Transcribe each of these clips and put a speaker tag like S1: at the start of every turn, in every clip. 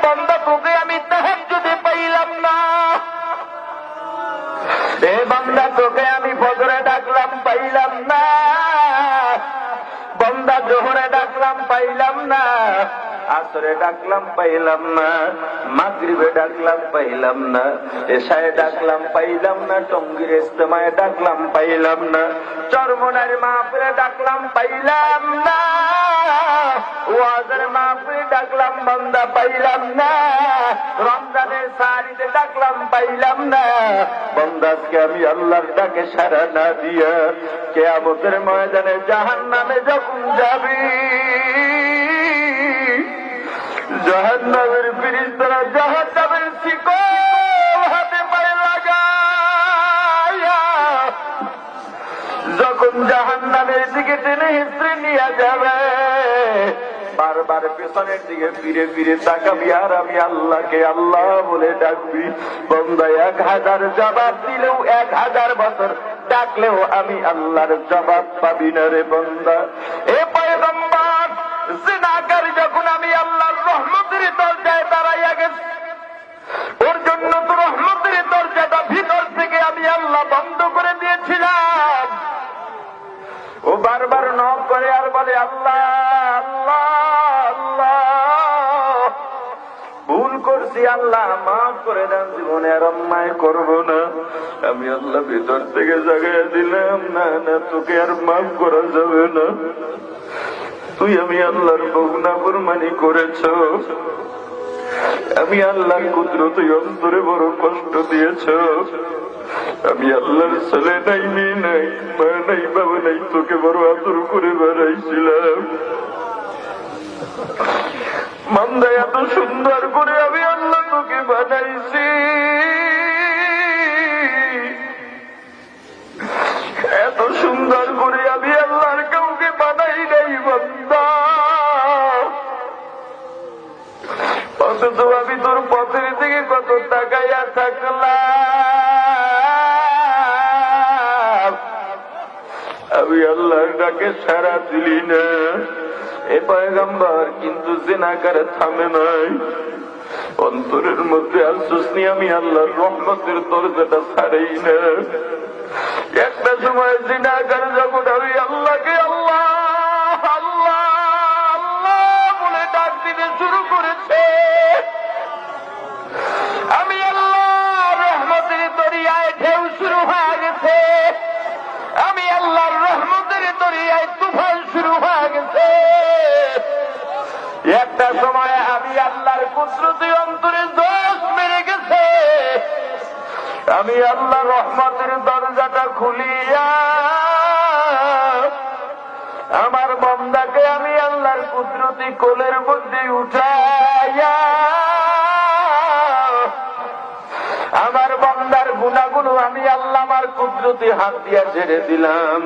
S1: বান্দা তোকে আমি তাহাজ্জুদে পাইলাম না, এ বান্দা তোকে আমি ফজরে ডাকলাম পাইলাম না, বান্দা জোহরে ডাকলাম পাইলাম না, আসরে ডাকলাম পাইলাম না, মাগরিবে ডাকলাম পাইলাম না, এশায়ে ডাকলাম পাইলাম না, টঙ্গীর ইজতেমায় ডাকলাম পাইলাম না, চরমনার মাহফিলে ডাকলাম পাইলাম না, ওয়াজের মাহফিলে ডাকলাম বান্দা পাইলাম না, রমজানের সারিতে ডাকলাম পাইলাম না। বান্দাকে আমি আল্লাহর ডাকে সাড়া না দিয়া কিয়ামতের ময়দানে জাহান্নামে যখন যাবি, জাহান্নামের ফেরেশতারা জাহান্নামের শিকল হাতে পায়ে লাগায়া যখন জাহান্নামের দিকে টেনে হিঁচড়ে নিয়ে যাবে, বারবার পেছনের দিকে ফিরে ফিরে তাকাবি আর আমি আল্লাহকে আল্লাহ বলে ডাকবি। বান্দা 1000 জবাব দিলেও 1000 বছর ডাকলেও আমি আল্লাহর জবাব পাবি না রে বান্দা। এ পয়গম্বর, জিনাকার যখন আমি আল্লাহর রহমতের দরজায় দাঁড়াইয়া গেছি, ওর জন্য তো রহমতের দরজাটা ভিতর থেকে আমি আল্লাহ বন্ধ করে দিয়েছিলাম। ও বারবার নক করে আর বলে আল্লাহ আল্লাহ আল্লাহ, ভুল করছি আল্লাহ মাফ করে দেন, জীবনে আর অন্যায় করবো না। আমি আল্লাহ ভিতর থেকে জাগাইয়া দিলাম, না না তোকে আর মাফ করা যাবে না, তুই আমি আল্লাহর নাফরমানি করেছ, আমি আল্লাহর কুদরত অন্তরে বড় কষ্ট দিয়েছ, আমি আল্লাহর ছেলে নাই, মেয়ে নাই, মা নাই, বাবা নাই, তোকে বড় আদর করে বেড়াইছিলাম। বান্দা এত সুন্দর করে আমি আল্লাহ তোকে বানাইছি, এত সুন্দর করে আমি আল্লাহর কাউকে বানাই নাই বান্দা, অথচ আমি তোর পথের দিকে কত তাকাইয়া থাকলাম, আমি আল্লাহর ডাকে সাড়া দিলি না। এ পয়গম্বর কিন্তু জিনাকার থামে নাই, অন্তরের মধ্যে আফসোস নিয়ে আমি আল্লাহর রহমতের দরজাটা ছাড়াই না। একটা সময় জিনাকার যখন আমি আল্লাহকে আল্লাহ আল্লাহ আল্লাহ বলে ডাক দিতে শুরু করেছে, আমি আল্লাহ রহমতের দরিয়ায় ঢেউ শুরু হয়ে গেছে, আমি আল্লাহর রহমতের দরিয়ায় তুফান শুরু হয়ে গেছে। একটা সময় আমি আল্লাহর কুদরতি অন্তরে দোষ মেরে গেছে, আমি আল্লাহ রহমতের দরজাটা খুলিয়া আমার বান্দাকে আমি আল্লাহর কুদরতি কোলের মধ্যে উঠাইয়া আমার বান্দার গুনাহগুলো আমি আল্লাহ আমার কুদরতি হাত দিয়া ছেড়ে দিলাম।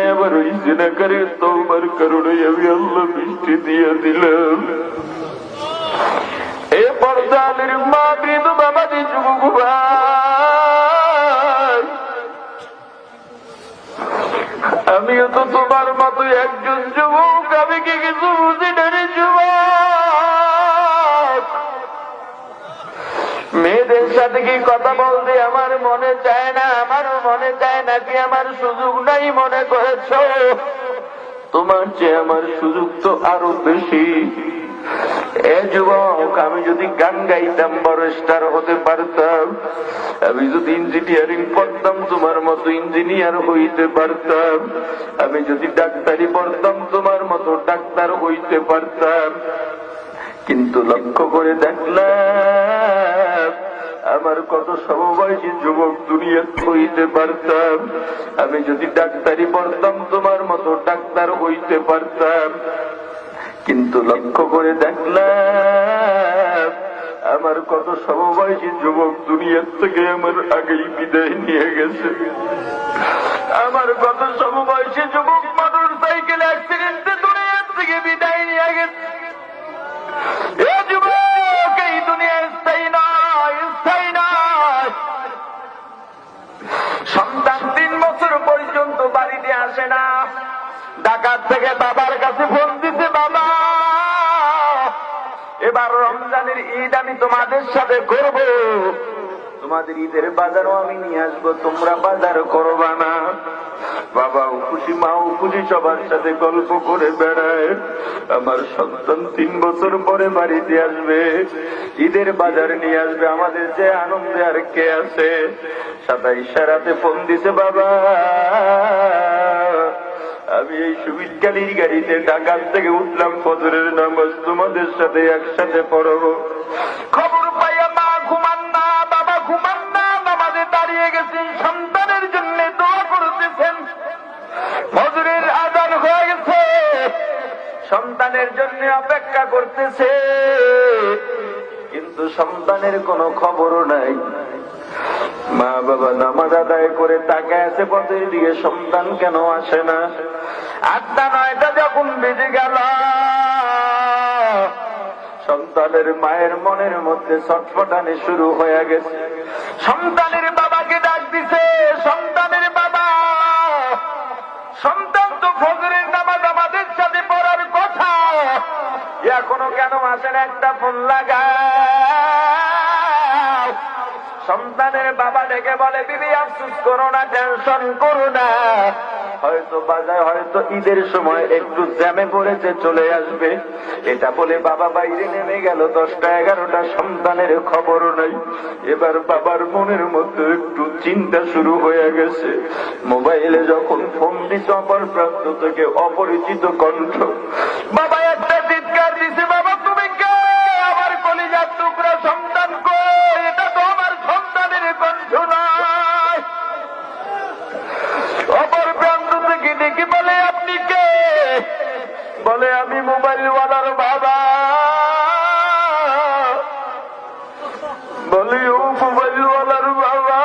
S1: এবার ওই জিনাকারের তওবার কারণে আমি আল্লাহ বৃষ্টি দিয়ে দিলাম। এ পর্দালের মা বৃদ্ধ বাবাজি যুবক ভাই, আমিও তো তোমার মতো একজন যুবক, আমি কি কিছু বুঝি না রে যুবক। মেয়েদের সাথে কি কথা বলতে আমার মনে চায় না, আমার মনে চায় নাকি আমার সুযোগ নাই মনে করেছ? তোমার চেয়ে আমার সুযোগ তো আরো বেশি। এ যুবক, আমি যদি গান গাইতাম বড় স্টার হতে পারতাম, আমি যদি ইঞ্জিনিয়ারিং পড়তাম তোমার মতো ইঞ্জিনিয়ার হইতে পারতাম, আমি যদি ডাক্তারি পড়তাম তোমার মতো ডাক্তার হইতে পারতাম। কিন্তু লক্ষ্য করে দেখলাম আমার কত সমবয়সী যুবক দুনিয়াত হইতে পারতাম, আমি যদি ডাক্তারি পড়তাম তোমার মতো ডাক্তার হইতে পারতাম। কিন্তু লক্ষ্য করে দেখলাম আমার কত সমবয়সী যুবক দুনিয়ার থেকে আমার আগেই বিদায় নিয়ে গেছে। আমার কত সমবয়সী যুবক মোটর সাইকেল অ্যাক্সিডেন্টে দুনিয়ার থেকে বিদায় নিয়ে গেছে। এ যুবক, এই দুনিয়া স্থায়ী নয়, স্থায়ী নয়। সন্তান 3 বছর পর্যন্ত বাড়িতে আসে না, ঢাকার থেকে বাবার কাছে ফোন দিতে, বাবা এবার রমজানের ঈদ আমি তোমাদের সাথে করব, তোমাদের ঈদের বাজারও আমি নিয়ে আসবো, তোমরা বাজার করবা না। বাবাও খুশি, মাও খুশি, সবার সাথে গল্প করে বেড়ায়। আমার সন্তান 3 বছর পরে বাড়িতে আসবে, ঈদের বাজার নিয়ে আসবে। আমাদের যে আনন্দে আর কে আছে। 27 রাতে ফোন দিছে, বাবা আমি এই সুবিধকালীর গাড়িতে ঢাকার থেকে উঠলাম, ফজরের নামাজ তোমাদের সাথে একসাথে পড়বো। খবর পাইয়া মা ঘুমান না, বাবা ঘুমান না, নামাজে দাঁড়িয়ে গেছেন, সন্তানের জন্য দোয়া করতেছেন। ফজরের আজান হয়ে গেছে, সন্তানের জন্য অপেক্ষা করতেছে, কিন্তু সন্তানের কোনো খবরও নাই। মা বাবা নামাজ আদায় করে তাকায় আছে পথের দিকে, সন্তান কেন আসে না। 8টা 9টা যখন বেজে গেল, সন্তানের মায়ের মনের মধ্যে ছটফটানি শুরু হয়ে গেছে। সন্তানের বাবাকে ডাক দিছে, সন্তানের বাবা, সন্তান তো ফজরের নামাজ আমাদের সাথে পড়ার কথা, এখনো কেন আসেন, একটা ফোন লাগাও। সন্তানের বাবা ডেকে বলে, বিবি আফসোস করো না, টেনশন করো না, হয়তো বাজার, হয়তো ঈদের সময় একটু জ্যামে পড়েছে, চলে আসবে। এটা বলে বাবা বাইরে নেমে গেল। 10টা 11টা, সন্তানের খবর নাই। এবার বাবার মনের মধ্যে একটু চিন্তা শুরু হয়ে গেছে। মোবাইলে যখন ফোন দিচ্ছে অপর প্রান্ত থেকে অপরিচিত কণ্ঠ, বাবা একটা চিৎকার দিছে, বাবা তুমি কে? আমার কলিজার টুকরা সন্তান কই? এটা তো আমার সন্তানের কণ্ঠ নয়। অপর প্রান্ত থেকে দেখি বলে, আপনি কে? বলে, আমি মোবাইলওয়ালার বাবা। বলি, ও মোবাইলওয়ালার বাবা,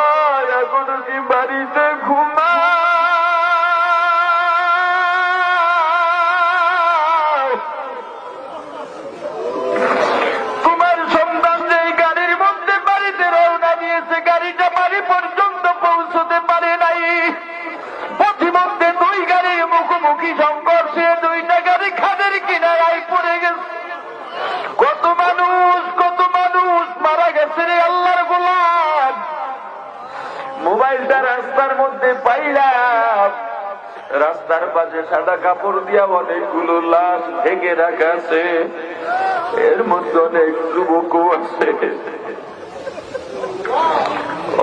S1: এখনো কি বাড়িতে ঘুমাও? তোমার সন্তান যে গাড়ির মধ্যে বাড়িতে রওনা দিয়েছে, গাড়িটা বাড়ি পর্যন্ত পৌঁছতে পারে নাই। পথিমধ্যে 2 গাড়ির মুখোমুখি সংঘর্ষে 2টা গাড়ি খাদের কিনারায় পড়ে গেছে। কত মানুষ মারা গেছে রে আল্লাহর গোলাম। মোবাইলটা রাস্তার মধ্যে পাইলাম, রাস্তার পাশে সাদা কাপড় দিয়া অনেকগুলো লাশ ঢেকে রাখা আছে, এর মধ্যে অনেক যুবকও আছে।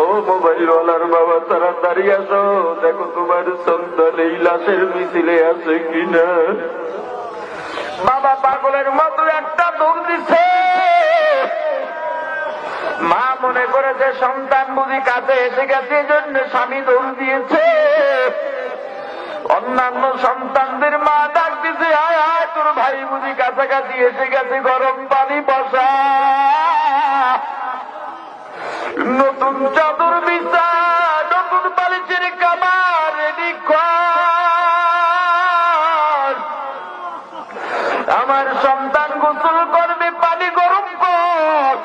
S1: ও মোবাইলওয়ালার বাবা, তাড়াতাড়ি আসো, দেখো তোমার সন্তান এই লাশের মিছিলে আছে কিনা। বাবা পাগলের মতো একটা দৌড় দিছে। মা মনে করেছে সন্তান বুঝি কাছে এসে গেছে, জন্য স্বামী দৌড় দিয়েছে। অন্যান্য সন্তানদের মা ডাক দিছে, আয় আয়, তোর ভাই বুঝি কাছাকাছি এসে গেছে, গরম পানি বসা, নতুন চাদর বিছা, নতুন বালিশের কাবার রেডি কর, আমার সন্তান গোসল করবে, পানি গরম কর।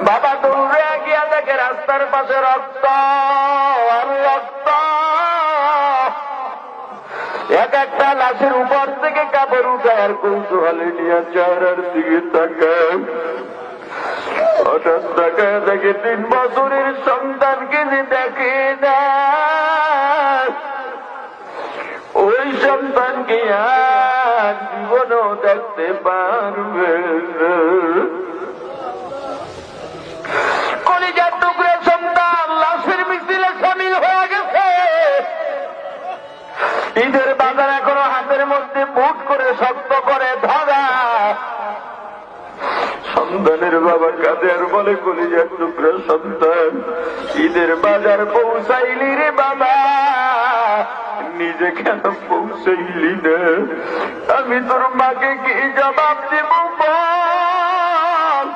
S1: বাবা দৌড়ে গিয়া দেখে রাস্তার পাশে রক্ত আর রক্ত। এক একটা লাশের উপর থেকে কাপড় উঠায় আর কৌতূহলে নিয়ে চেহারার দিকে তাকায়। হঠাৎ তাকায় দেখে 3 বছরের সন্তানকে যে দেখে না, ওই সন্তানকে আর জীবনও দেখতে পারবে না। কলিজার টুকরা সন্তান লাশের মিছিলে সামিল হয়ে গেছে। ঈদের বাজার এখনো হাতের মধ্যে মুঠ করে শক্ত করে ধরা। সন্তানের বাবা কাঁদে আর বলে, কলিজার টুকরা সন্তান, ঈদের বাজার পৌঁছাইলি রে বাবা, নিজে কেন পৌঁছাইলি না? আমি তোর মাকে কি জবাব দেব বল?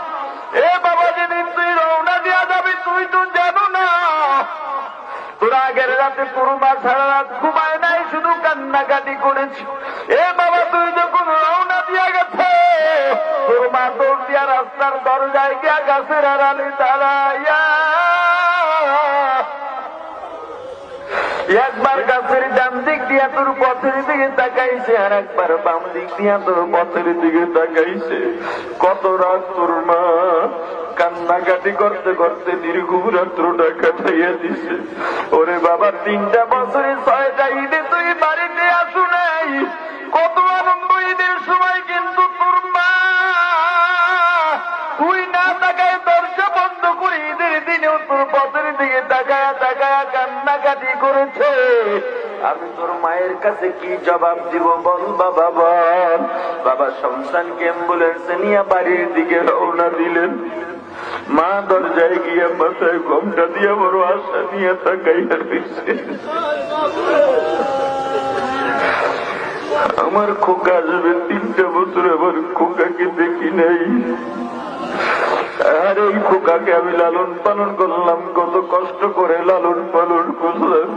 S1: এ বাবা, যেদিন তুই রওনা দিয়া যাবি, তুই তো জানো না তোর আগের রাতে তোর মা সারা রাত ঘুমায় নাই, শুধু কান্নাকাটি করেছি। এ বাবা, তুই যখন রওনা দিয়া গেছে, তোর মা দৌড় দিয়া রাস্তার দরজায় গিয়া গাছের আড়ালে দাঁড়াইয়া একবার গাছের ডান দিক দিয়া তোর পথের দিকে তাকাইছে, আর একবার বাম দিক দিয়া তোর পথের দিকে তাকাইছে। কত রাত তোর মা কান্নাকাটি করতে করতে দীর্ঘ রাত্রটা কাটাইয়া দিছে। ওরে বাবা, 3টা বছরে 6টা ঈদে তুই বাড়িতে আসু নাই, কত আনন্দ ঈদের সময়, কিন্তু তোর মা তুই না তাকায় দরজা বন্ধ করে ঈদের দিনেও তোর পথের দিকে তাকায়া তাকায়া কান্নাকাটি করেছে। আমি তোর মায়ের কাছে কি জবাব দিব বল বাবা, বল। বাবা সন্তানকে অ্যাম্বুলেন্সে নিয়ে বাড়ির দিকে রওনা দিলেন। মা দরজায় গিয়ে মাথায় ঘোমটা দিয়ে বড় আশা নিয়ে তাকাইয়া রয়েছে। আমার খোকা আসবে, 3টা বছর আমার খোকাকে দেখি নাই। আর এই খোকাকে আমি লালন পালন করলাম, কত কষ্ট করে লালন পালন করলাম।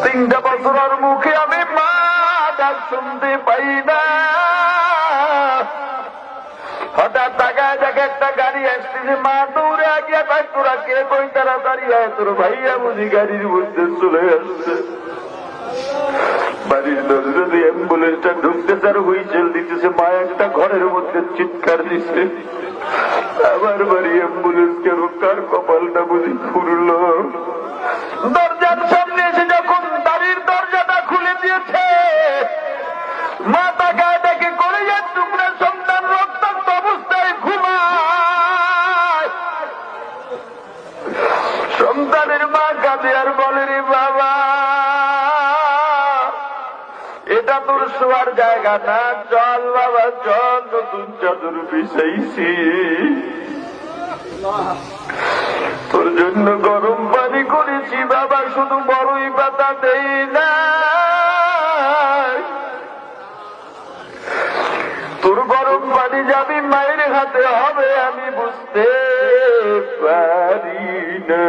S1: 3টা বছর আর মুখে আমি মা ডাক শুনতে পাই না। হঠাৎ তাকায় দেখে একটা গাড়ি আসতেছে, মা দৌড়ে আগিয়া তাই, তোরা কে কই তাড়াতাড়ি আয়, তোর ভাইয়া বুঝি গাড়ির মধ্যে চলে আসছে। বাড়ির দরজা দিয়ে অ্যাম্বুলেন্সটা ঢুকতেছে আর হুইসেল দিতেছে। মা একটা ঘরের মধ্যে চিৎকার দিচ্ছে, আমার বাড়ি অ্যাম্বুলেন্স কেন, কার কপালটা বুঝি খুলল। দরজার সামনে এসে যখন বাড়ির দরজাটা খুলে দিয়েছে, মা তাকায় দেখে কলেজের টুকরা সন্তান রক্তাক্ত অবস্থায় ঘুমায়। সন্তানের মা কাঁদে আর বলে, রে বাবা, এটা তোর শোয়ার জায়গা না, চল বাবা চল, নতুন চাদর বিছাইছি, তোর জন্য গরম পানি করেছি বাবা, শুধু বড়ই পাতা দেই না, তোর গরম পানি যাবি মায়ের হাতে হবে আমি বুঝতে পারি না।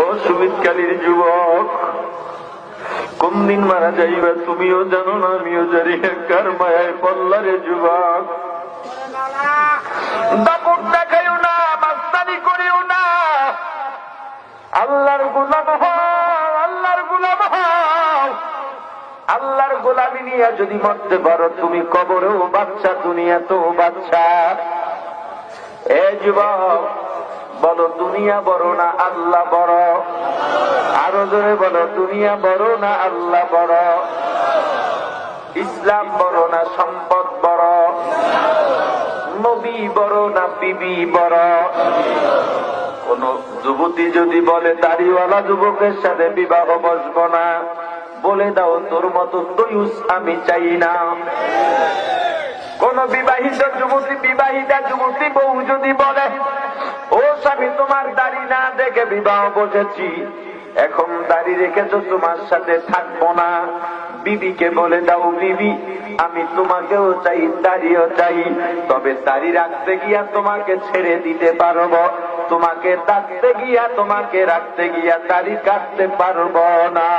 S1: ও সুমিতকালীর যুবক, কোন দিন মারা যাইবা তুমিও জানো না, আমিও জানি না, কার মায়ায় পল্লারে যুবক। দাপট দেখাইও না, মাস্তানি করিও না, আল্লাহর গোলাম হও, আল্লাহর গোলাম হও। আল্লাহর গোলামি নিয়ে যদি মরতে পারো, তুমি কবরেও বাচ্চা, দুনিয়াতেও বাচ্চা। এ যুবক, বলো দুনিয়া বড় না আল্লাহ বড়? আরো জোরে বলো, দুনিয়া বড় না আল্লাহ বড়? ইসলাম বড় না সম্পদ বড়? নবী বড় না বিবি বড়? কোন যুবতী যদি বলে দাড়িওয়ালা যুবকের সাথে বিবাহ বসবো না, বলে দাও তোর মতো দয়ুস আমি চাই না। কোন বিবাহিত যুবতী, বিবাহিতা যুবতী বউ যদি বলে, ও স্বামী তোমার দাড়ি না দেখে বিবাহ বসেছি, এখন দাড়ি রেখেছো তোমার সাথে থাকবো না, বিবিকে বলে দাও, বিবি আমি তোমাকেও চাই, দাড়িও চাই, তবে দাড়ি রাখতে গিয়া তোমাকে ছেড়ে দিতে পারবো, তোমাকে রাখতে গিয়া, তোমাকে রাখতে গিয়া দাড়ি কাটতে পারবো না।